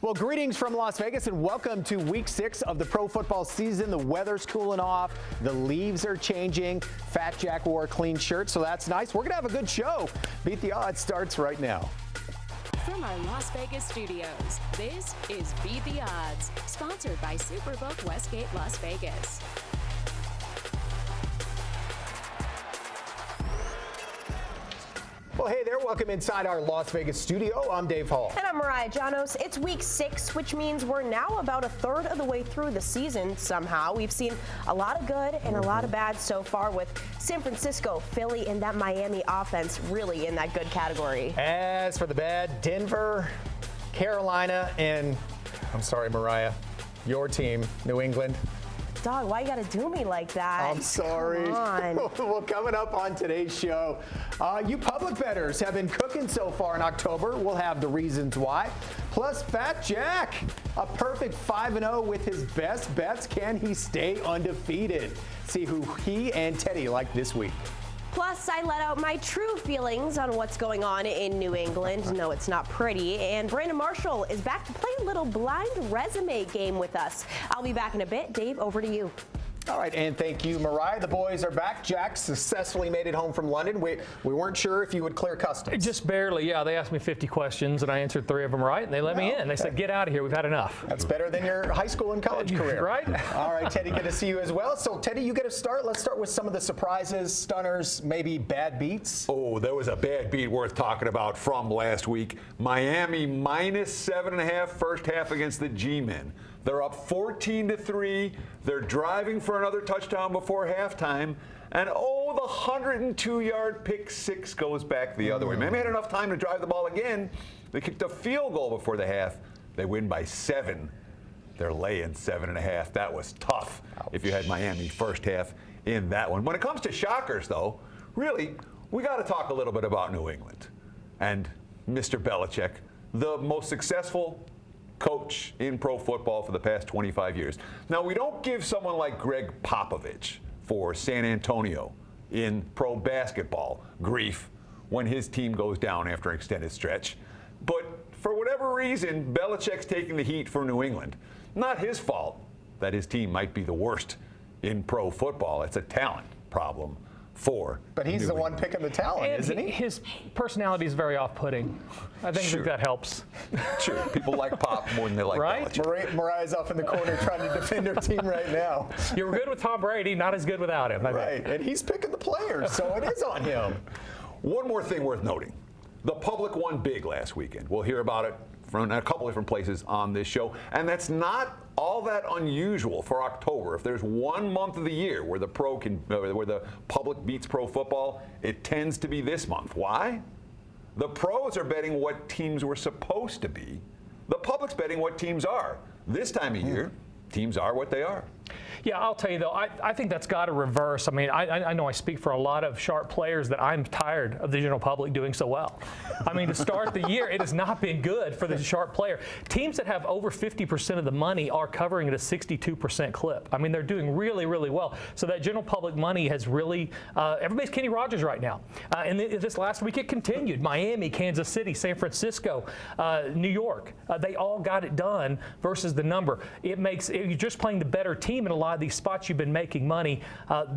Well, greetings from Las Vegas and welcome to week 6 of the pro football season. The weather's cooling off. The leaves are changing. Fat Jack wore a clean shirt, so that's nice. We're going to have a good show. Beat the Odds starts right now. From our Las Vegas studios, this is Beat the Odds, sponsored by Superbook Westgate Las Vegas. Well, hey there. Welcome inside our Las Vegas studio. I'm Dave Hall. And I'm Mariah Janos. It's week 6, which means we're now about a third of the way through the season somehow. We've seen a lot of good and a lot of bad so far, with San Francisco, Philly, and that Miami offense really in that good category. As for the bad, Denver, Carolina, and I'm sorry, Mariah, your team, New England. Dog, why you gotta do me like that? I'm sorry. Come on. Well, coming up on today's show, you public bettors have been cooking so far in October. We'll have the reasons why. Plus, Fat Jack, a perfect 5-0 with his best bets. Can he stay undefeated? See who he and Teddy like this week. Plus, I let out my true feelings on what's going on in New England. No, it's not pretty. And Brandon Marshall is back to play a little blind resume game with us. I'll be back in a bit. Dave, over to you. All right, and thank you, Mariah. The boys are back. Jack successfully made it home from London. We weren't sure if you would clear customs. Just barely, yeah. They asked me 50 questions, and I answered 3 of them right, and they let me in. They said, get out of here. We've had enough. That's better than your high school and college career. Right? All right, Teddy, good to see you as well. So, Teddy, you get to start. Let's start with some of the surprises, stunners, maybe bad beats. Oh, there was a bad beat worth talking about from last week. Miami minus 7.5 first half against the G-Men. They're up 14-3. They're driving for another touchdown before halftime. And oh, the 102-yard pick six goes back the other way. Miami had enough time to drive the ball again. They kicked a field goal before the half. They win by 7. They're laying 7.5. That was tough. Ouch. If you had Miami first half in that one. When it comes to shockers, though, really, we got to talk a little bit about New England and Mr. Belichick, the most successful coach in pro football for the past 25 years. Now, we don't give someone like Greg Popovich for San Antonio in pro basketball grief when his team goes down after an extended stretch. But for whatever reason, Belichick's taking the heat for New England. Not his fault that his team might be the worst in pro football. It's a talent problem for But he's New the England. one picking the talent, And isn't he? his personality is very off-putting. I think that helps. Sure, people like Pop more than they like Right? Belichick. Mariah's off in the corner trying to defend her team right now. You were good with Tom Brady, not as good without him. I think. Right, and he's picking the players, so it is on him. One more thing worth noting. The public won big last weekend. We'll hear about it from a couple different places on this show. And that's not all that unusual for October. If there's one month of the year where the public beats pro football, it tends to be this month. Why? The pros are betting what teams were supposed to be. The public's betting what teams are. This time of year, teams are what they are. Yeah, I'll tell you, though, I think that's got to reverse. I mean, I know I speak for a lot of sharp players that I'm tired of the general public doing so well. I mean, to start the year, it has not been good for the sharp player. Teams that have over 50% of the money are covering at a 62% clip. I mean, they're doing really, really well. So that general public money has really, everybody's Kenny Rogers right now. And this last week it continued. Miami, Kansas City, San Francisco, New York, they all got it done versus the number. It makes, you're just playing the better team in a lot of these spots you've been making money.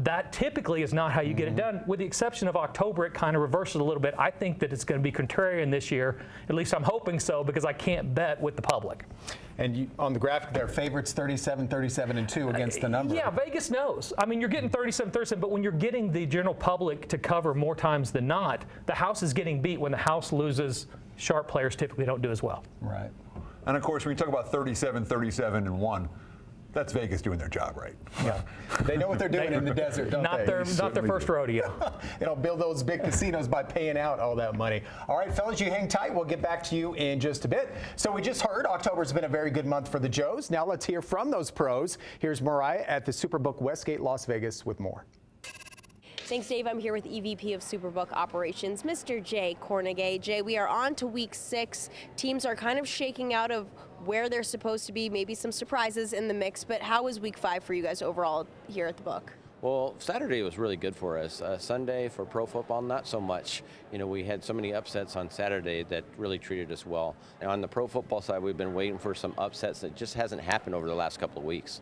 That typically is not how you get it done. With the exception of October, it kind of reverses a little bit. I think that it's going to be contrarian this year. At least I'm hoping so, because I can't bet with the public. And you, on the graphic there, favorites 37-2 against the number. Yeah, Vegas knows. I mean, you're getting 37, but when you're getting the general public to cover more times than not, the house is getting beat. When the house loses, sharp players typically don't do as well. Right. And of course, when you talk about 37-1, that's Vegas doing their job right. Yeah. They know what they're doing in the desert, don't Not they? their first rodeo. You know, build those big casinos by paying out all that money. All right, fellas, you hang tight. We'll get back to you in just a bit. So we just heard October's been a very good month for the Joes. Now let's hear from those pros. Here's Mariah at the Superbook Westgate Las Vegas with more. Thanks, Dave. I'm here with EVP of Superbook Operations, Mr. Jay Kornegay. Jay, we are on to week 6. Teams are kind of shaking out of where they're supposed to be, maybe some surprises in the mix, but how was week 5 for you guys overall here at the book? Well, Saturday was really good for us. Sunday for pro football, not so much. We had so many upsets on Saturday that really treated us well. And on the pro football side, we've been waiting for some upsets that just hasn't happened over the last couple of weeks.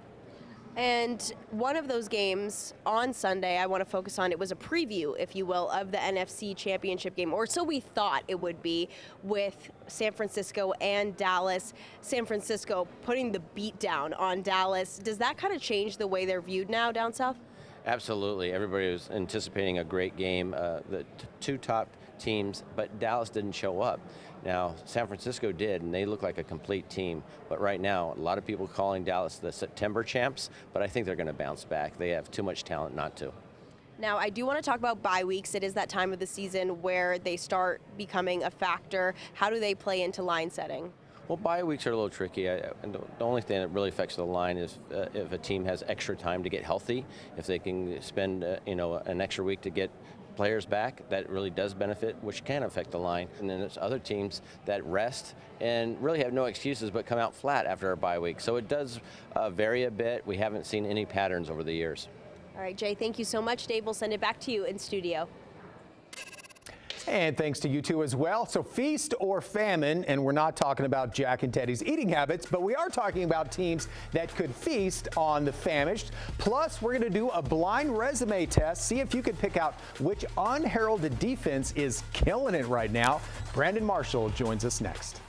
And one of those games on Sunday I want to focus on, it was a preview, if you will, of the NFC Championship game, or so we thought it would be, with San Francisco and Dallas. San Francisco putting the beat down on Dallas. Does that kind of change the way they're viewed now down south? Absolutely. Everybody was anticipating a great game, the two top teams, but Dallas didn't show up. Now, San Francisco did, and they look like a complete team. But right now, a lot of people calling Dallas the September champs, but I think they're going to bounce back. They have too much talent not to. Now, I do want to talk about bye weeks. It is that time of the season where they start becoming a factor. How do they play into line setting? Well, bye weeks are a little tricky. And the only thing that really affects the line is if a team has extra time to get healthy. If they can spend an extra week to get players back, that really does benefit, which can affect the line. And then there's other teams that rest and really have no excuses but come out flat after a bye week. So it does vary a bit. We haven't seen any patterns over the years. All right, Jay, thank you so much. Dave, we'll send it back to you in studio. And thanks to you two as well. So feast or famine, and we're not talking about Jack and Teddy's eating habits, but we are talking about teams that could feast on the famished. Plus, we're going to do a blind resume test, see if you could pick out which unheralded defense is killing it right now. Brandon Marshall joins us next.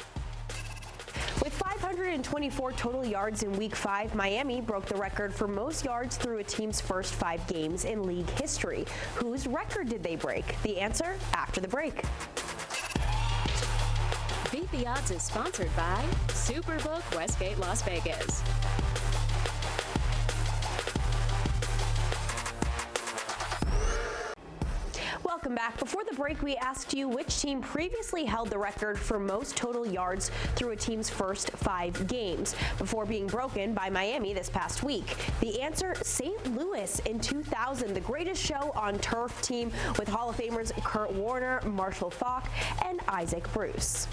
With 524 total yards in Week 5, Miami broke the record for most yards through a team's first 5 games in league history. Whose record did they break? The answer after the break. Beat the Odds is sponsored by Superbook Westgate Las Vegas. Welcome back. Before the break, we asked you which team previously held the record for most total yards through a team's first 5 games before being broken by Miami this past week. The answer, St. Louis in 2000, the greatest show on turf team with Hall of Famers Kurt Warner, Marshall Faulk, and Isaac Bruce.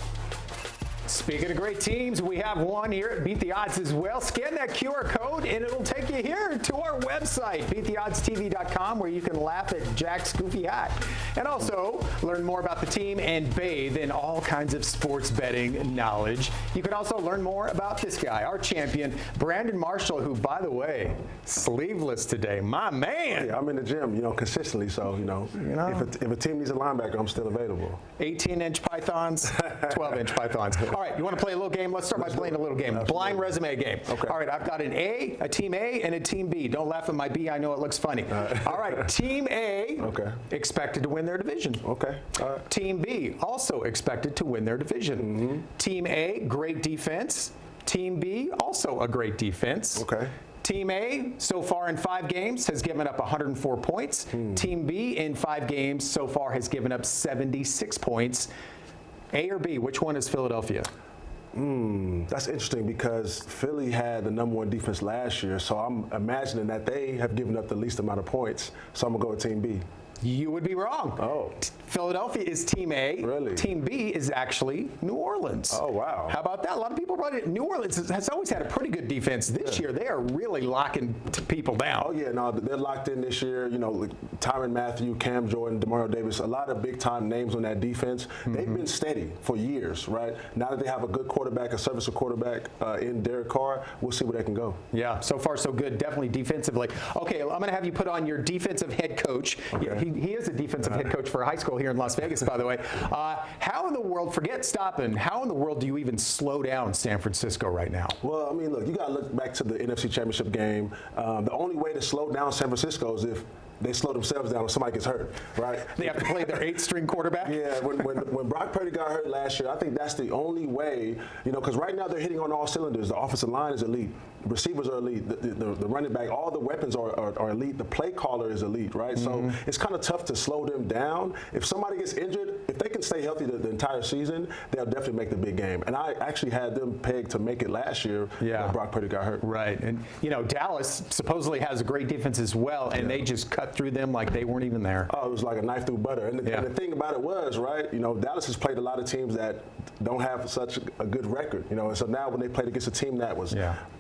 Speaking of great teams, we have one here at Beat the Odds as well. Scan that QR code and it'll take you here to our website, beattheoddstv.com, where you can laugh at Jack's goofy hat. And also learn more about the team and bathe in all kinds of sports betting knowledge. You can also learn more about this guy, our champion, Brandon Marshall, who, by the way, sleeveless today. My man. Yeah, I'm in the gym, consistently. So, if a team needs a linebacker, I'm still available. 18-inch pythons, 12-inch pythons. All right, you want to play a little game? Let's start by playing a little game. Absolutely. Blind resume game. Okay. All right, I've got an A, a team A, and a team B. Don't laugh at my B. I know it looks funny. All right, team A, expected to win their division. Okay. All right. Team B, also expected to win their division. Mm-hmm. Team A, great defense. Team B, also a great defense. Okay. Team A, so far in 5 games, has given up 104 points. Team B, in 5 games, so far has given up 76 points. A or B, which one is Philadelphia? That's interesting because Philly had the #1 defense last year, so I'm imagining that they have given up the least amount of points. So I'm going to go with Team B. You would be wrong. Oh. Philadelphia is Team A. Really? Team B is actually New Orleans. Oh, wow. How about that? A lot of people brought it. New Orleans has always had a pretty good defense. This year, they are really locking people down. Oh, yeah, no, they're locked in this year. Tyrann Mathieu, Cam Jordan, Demario Davis, a lot of big-time names on that defense. They've been steady for years, right? Now that they have a good quarterback, a serviceable quarterback in Derek Carr, we'll see where they can go. Yeah, so far so good, definitely defensively. Okay, I'm going to have you put on your defensive head coach. Okay. He is a defensive head coach for a high school here in Las Vegas, by the way. How in the world, forget stopping, how in the world do you even slow down San Francisco right now? Well, I mean, look, you got to look back to the NFC Championship game. The only way to slow down San Francisco is if they slow themselves down when somebody gets hurt, right? They have to play their 8th-string quarterback? Yeah, when Brock Purdy got hurt last year, I think that's the only way, because right now they're hitting on all cylinders. The offensive line is elite. Receivers are elite. The running back, all the weapons are elite. The play caller is elite, right? So it's kind of tough to slow them down. If somebody gets injured, if they can stay healthy the entire season, they'll definitely make the big game. And I actually had them pegged to make it last year when Brock Purdy got hurt. Right. And, Dallas supposedly has a great defense as well, and they just cut through them like they weren't even there. Oh, it was like a knife through butter. And the thing about it was, right, Dallas has played a lot of teams that don't have such a good record, and so now when they played against a team that was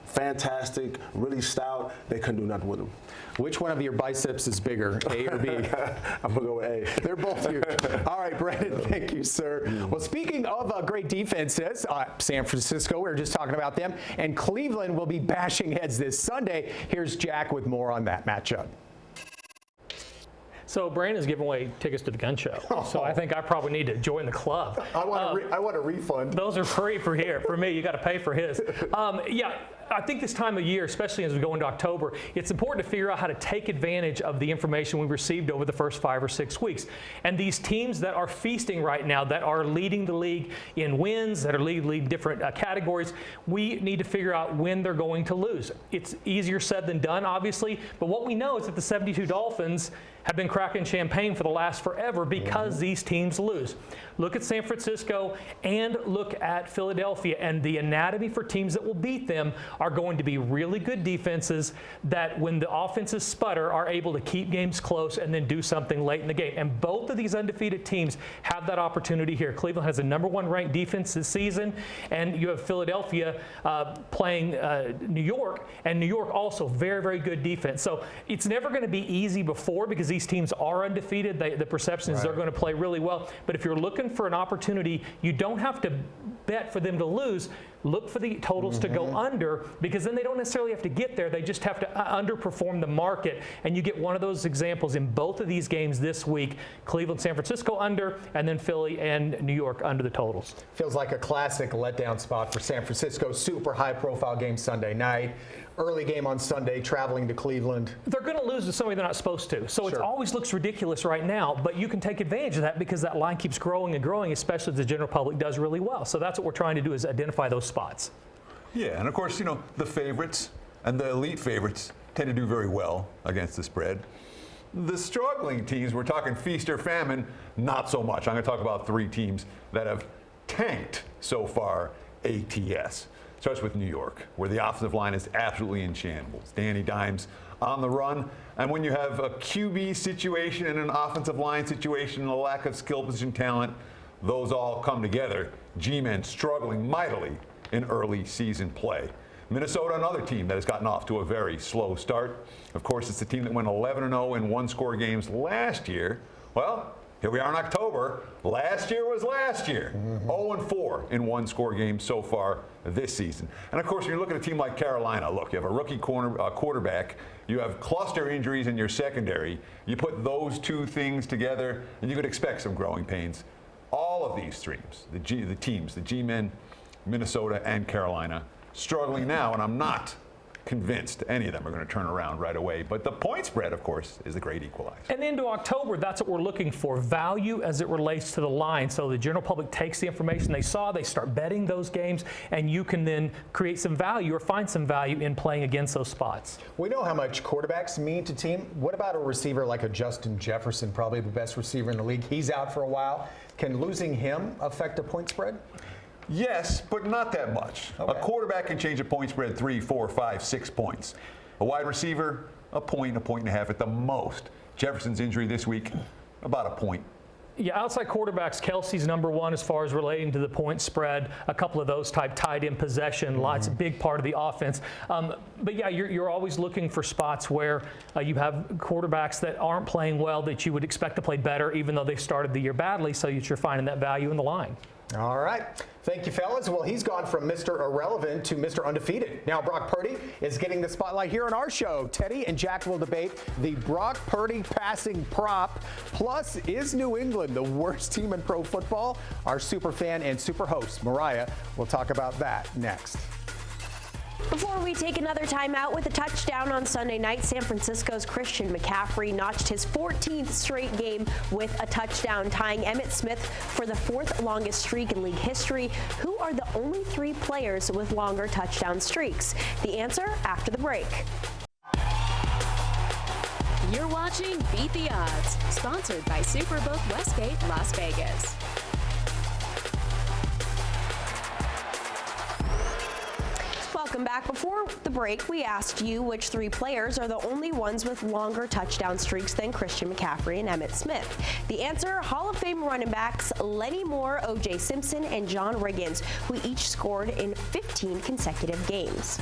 fan fantastic, really stout. They couldn't do nothing with them. Which one of your biceps is bigger, A or B? I'm going to go with A. They're both huge. All right, Brandon, thank you, sir. Well, speaking of great defenses, San Francisco, we were just talking about them, and Cleveland will be bashing heads this Sunday. Here's Jack with more on that matchup. So Brandon's giving away tickets to the gun show. So I think I probably need to join the club. I want a refund. Those are free for here. For me, you got to pay for his. Yeah, I think this time of year, especially as we go into October, it's important to figure out how to take advantage of the information we received over the first 5 or 6 weeks. And these teams that are feasting right now, that are leading the league in wins, that are leading different categories, we need to figure out when they're going to lose. It's easier said than done, obviously, but what we know is that the 72 Dolphins have been cracking champagne for the last forever because these teams lose. Look at San Francisco and look at Philadelphia, and the anatomy for teams that will beat them are going to be really good defenses that, when the offenses sputter, are able to keep games close and then do something late in the game. And both of these undefeated teams have that opportunity here. Cleveland has a #1 ranked defense this season, and you have Philadelphia playing New York, and New York also very, very good defense. So it's never going to be easy before, because these teams are undefeated. The perception is they're going to play really well. But if you're looking for an opportunity, you don't have to bet for them to lose. Look for the totals to go under, because then they don't necessarily have to get there. They just have to underperform the market. And you get one of those examples in both of these games this week. Cleveland, San Francisco under, and then Philly and New York under the totals. Feels like a classic letdown spot for San Francisco. Super high-profile game Sunday night. Early game on Sunday, traveling to Cleveland. They're going to lose to somebody they're not supposed to. So it always looks ridiculous right now, but you can take advantage of that because that line keeps growing and growing, especially as the general public does really well. So that's what we're trying to do, is identify those spots. Yeah, and of course, the favorites and the elite favorites tend to do very well against the spread. The struggling teams, we're talking feast or famine, not so much. I'm going to talk about 3 teams that have tanked so far ATS. Starts with New York, where the offensive line is absolutely in shambles. Danny Dimes on the run. And when you have a QB situation and an offensive line situation and a lack of skill position talent, those all come together. G-men struggling mightily in early season play. Minnesota, another team that has gotten off to a very slow start. Of course, it's the team that went 11-0 in one-score games last year. Well, here we are in October. Last year was last year. 0-4 in one-score games so far this season. And of course, when you look at a team like Carolina, look, you have a rookie quarterback, you have cluster injuries in your secondary. You put those 2 things together, and you could expect some growing pains. All of these teams, the teams, the G-men, Minnesota and Carolina, struggling now, and I'm not convinced any of them are going to turn around right away. But the point spread, of course, is the great equalizer. And into October, that's what we're looking for, value as it relates to the line. So the general public takes the information they saw, they start betting those games, and you can then create some value or find some value in playing against those spots. We know how much quarterbacks mean to team. What about a receiver like a Justin Jefferson, probably the best receiver in the league? He's out for a while. Can losing him affect a point spread? Yes, but not that much. Okay. A quarterback can change a point spread 3, 4, 5, 6 points. A wide receiver, a point and a half at the most. Jefferson's injury this week, about a point. Yeah, outside quarterbacks, Kelsey's #1 as far as relating to the point spread. A couple of those type tied in possession, lots, big part of the offense. But yeah, you're always looking for spots where you have quarterbacks that aren't playing well that you would expect to play better, even though they started the year badly. So you're finding that value in the line. All right. Thank you, fellas. Well, he's gone from Mr. Irrelevant to Mr. Undefeated. Now, Brock Purdy is getting the spotlight here on our show. Teddy and Jack will debate the Brock Purdy passing prop. Plus, is New England the worst team in pro football? Our super fan and super host, Mariah, will talk about that next. Before we take another timeout, with a touchdown on Sunday night, San Francisco's Christian McCaffrey notched his 14th straight game with a touchdown, tying Emmitt Smith for the 4th longest streak in league history. Who are the only 3 players with longer touchdown streaks? The answer after the break. You're watching Beat the Odds, sponsored by Superbook Westgate, Las Vegas. Welcome back. Before the break, we asked you which 3 players are the only ones with longer touchdown streaks than Christian McCaffrey and Emmitt Smith. The answer, Hall of Fame running backs Lenny Moore, O.J. Simpson, and John Riggins, who each scored in 15 consecutive games.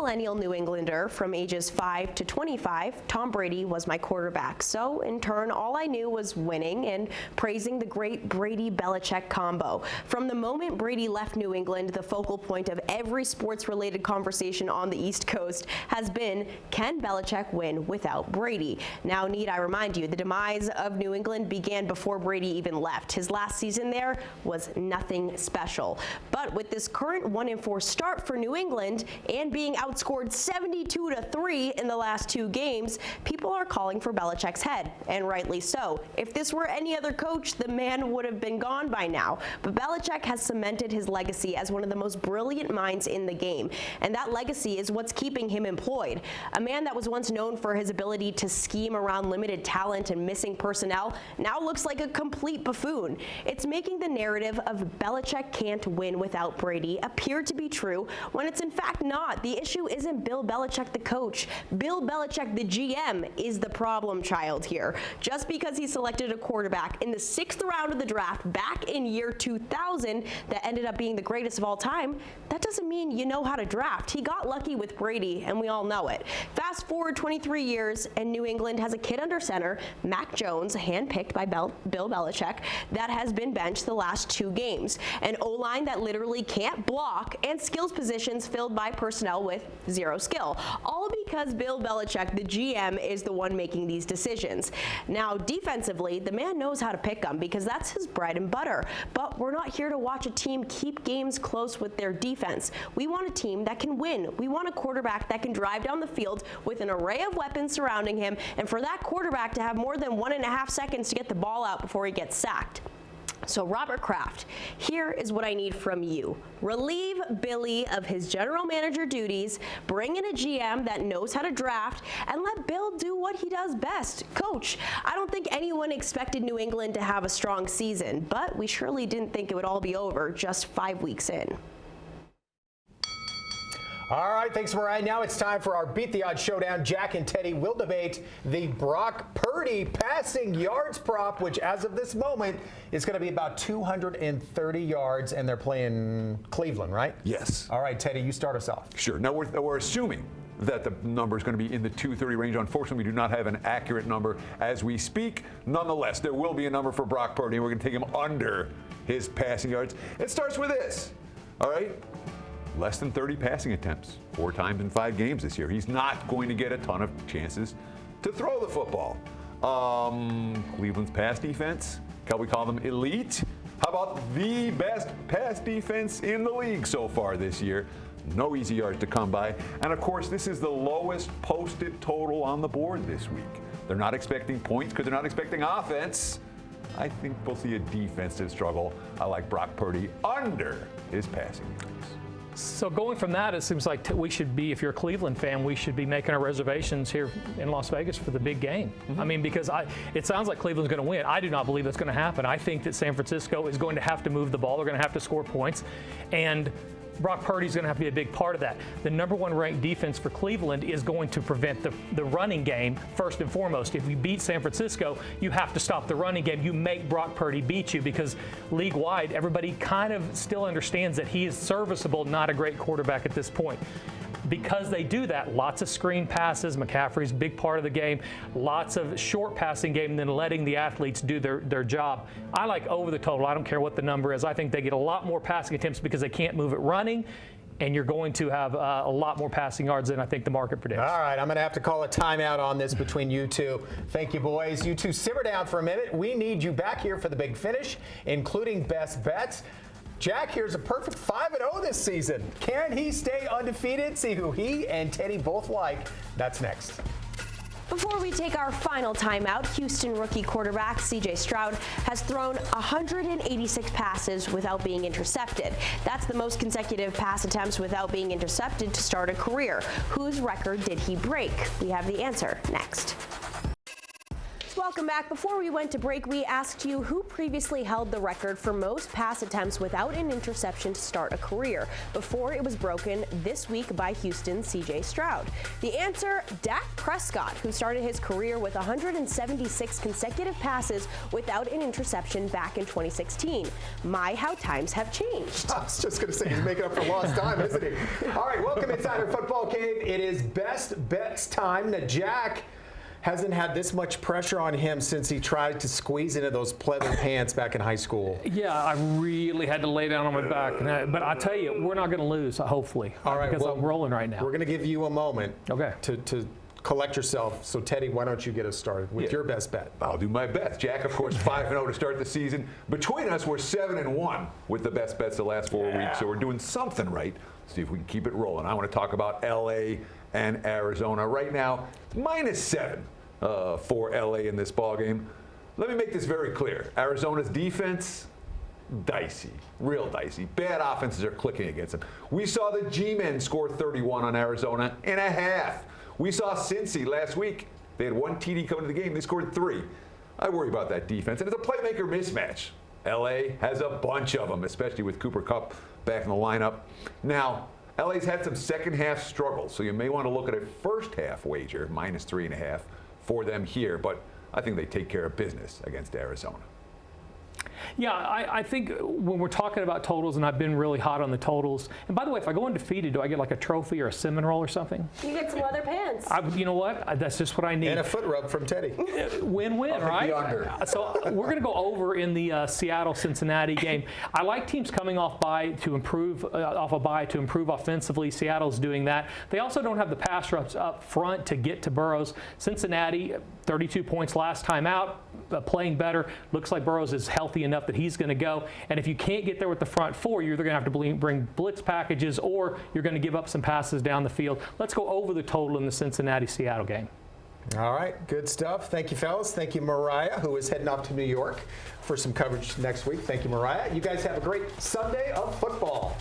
millennial New Englander from ages 5 to 25, Tom Brady was my quarterback. So, in turn, all I knew was winning and praising the great Brady-Belichick combo. From the moment Brady left New England, the focal point of every sports-related conversation on the East Coast has been, can Belichick win without Brady? Now, need I remind you, the demise of New England began before Brady even left. His last season there was nothing special. But with this current 1-4 start for New England and being outscored 72-3 in the last 2 games, people are calling for Belichick's head, and rightly so. If this were any other coach, the man would have been gone by now. But Belichick has cemented his legacy as one of the most brilliant minds in the game, and that legacy is what's keeping him employed. A man that was once known for his ability to scheme around limited talent and missing personnel now looks like a complete buffoon. It's making the narrative of Belichick can't win without Brady appear to be true when it's in fact not. The issue isn't Bill Belichick the coach. Bill Belichick the GM is the problem child here. Just because he selected a quarterback in the 6th round of the draft back in year 2000 that ended up being the greatest of all time, that doesn't mean you know how to draft. He got lucky with Brady, and we all know it. Fast forward 23 years, and New England has a kid under center, Mac Jones, handpicked by Bill Belichick, that has been benched the last 2 games. An O-line that literally can't block, and skills positions filled by personnel with 0 skill. All because Bill Belichick, the GM, is the one making these decisions. Now, defensively, the man knows how to pick them because that's his bread and butter. But we're not here to watch a team keep games close with their defense. We want a team that can win. We want a quarterback that can drive down the field with an array of weapons surrounding him, and for that quarterback to have more than 1.5 seconds to get the ball out before he gets sacked. So Robert Kraft, here is what I need from you. Relieve Billy of his general manager duties, bring in a GM that knows how to draft, and let Bill do what he does best, coach. I don't think anyone expected New England to have a strong season, but we surely didn't think it would all be over just 5 weeks in. All right, thanks, Mariah. Now it's time for our Beat the Odds showdown. Jack and Teddy will debate the Brock Purdy passing yards prop, which as of this moment is going to be about 230 yards, and they're playing Cleveland, right? Yes. All right, Teddy, you start us off. Sure. Now we're assuming that the number is going to be in the 230 range. Unfortunately, we do not have an accurate number as we speak. Nonetheless, there will be a number for Brock Purdy, and we're going to take him under his passing yards. It starts with this. All right. Less than 30 passing attempts, 4 times in 5 games this year. He's not going to get a ton of chances to throw the football. Cleveland's pass defense, can we call them elite? How about the best pass defense in the league so far this year? No easy yards to come by. And of course, this is the lowest posted total on the board this week. They're not expecting points because they're not expecting offense. I think we'll see a defensive struggle. I like Brock Purdy under his passing yards. So going from that, it seems like we should be, if you're a Cleveland fan, we should be making our reservations here in Las Vegas for the big game. I mean, because it sounds like Cleveland's going to win. I do not believe that's going to happen. I think that San Francisco is going to have to move the ball. They're going to have to score points. And Brock Purdy's going to have to be a big part of that. The number 1 ranked defense for Cleveland is going to prevent the running game first and foremost. If you beat San Francisco, you have to stop the running game. You make Brock Purdy beat you because league-wide, everybody kind of still understands that he is serviceable, not a great quarterback at this point. Because they do that, lots of screen passes. McCaffrey's a big part of the game. Lots of short passing game, and then letting the athletes do their job. I like over the total. I don't care what the number is. I think they get a lot more passing attempts because they can't move it running, and you're going to have a lot more passing yards than I think the market predicts. All right, I'm going to have to call a timeout on this between you two. Thank you, boys. You two simmer down for a minute. We need you back here for the big finish, including best bets. Jack, here's a perfect 5-0 this season. Can he stay undefeated? See who he and Teddy both like. That's next. Before we take our final timeout, Houston rookie quarterback C.J. Stroud has thrown 186 passes without being intercepted. That's the most consecutive pass attempts without being intercepted to start a career. Whose record did he break? We have the answer next. Welcome back. Before we went to break, we asked you who previously held the record for most pass attempts without an interception to start a career before it was broken this week by Houston's C.J. Stroud. The answer, Dak Prescott, who started his career with 176 consecutive passes without an interception back in 2016. My, how times have changed. I was just going to say he's making up for lost time, isn't he? All right, welcome inside our football cave. It is best bets time. Now, Jack hasn't had this much pressure on him since he tried to squeeze into those pleather pants back in high school. Yeah, I really had to lay down on my back. But I tell you, we're not going to lose, hopefully. All right, because well, I'm rolling right now. We're going to give you a moment Okay. to collect yourself. So, Teddy, why don't you get us started with your best bet? I'll do my best. Jack, of course, 5-0 to start the season. Between us, we're 7-1 with the best bets the last 4 weeks, so we're doing something right. See if we can keep it rolling. I want to talk about L.A. and Arizona. Right now, -7 for L.A. in this ballgame. Let me make this very clear. Arizona's defense, dicey, real dicey. Bad offenses are clicking against them. We saw the G-Men score 31 on Arizona in a half. We saw Cincy last week. They had 1 TD coming to the game. They scored 3. I worry about that defense. And it's a playmaker mismatch. L.A. has a bunch of them, especially with Cooper Kupp back in the lineup. Now, L.A.'s had some second half struggles, so you may want to look at a first half wager, -3.5 for them here. But I think they take care of business against Arizona. Yeah, I think when we're talking about totals, and I've been really hot on the totals, and by the way, if I go undefeated, do I get like a trophy or a cinnamon roll or something? You get some leather pants. You know what? That's just what I need. And a foot rub from Teddy. Win-win, right? the under. So we're going to go over in the Seattle-Cincinnati game. I like teams coming off a bye to improve offensively. Seattle's doing that. They also don't have the pass rush up front to get to Burrows. Cincinnati, 32 points last time out, playing better. Looks like Burrows is healthy enough that he's going to go. And if you can't get there with the front four, you're either going to have to bring blitz packages or you're going to give up some passes down the field. Let's go over the total in the Cincinnati-Seattle game. All right, good stuff. Thank you, fellas. Thank you, Mariah, who is heading off to New York for some coverage next week. Thank you, Mariah. You guys have a great Sunday of football.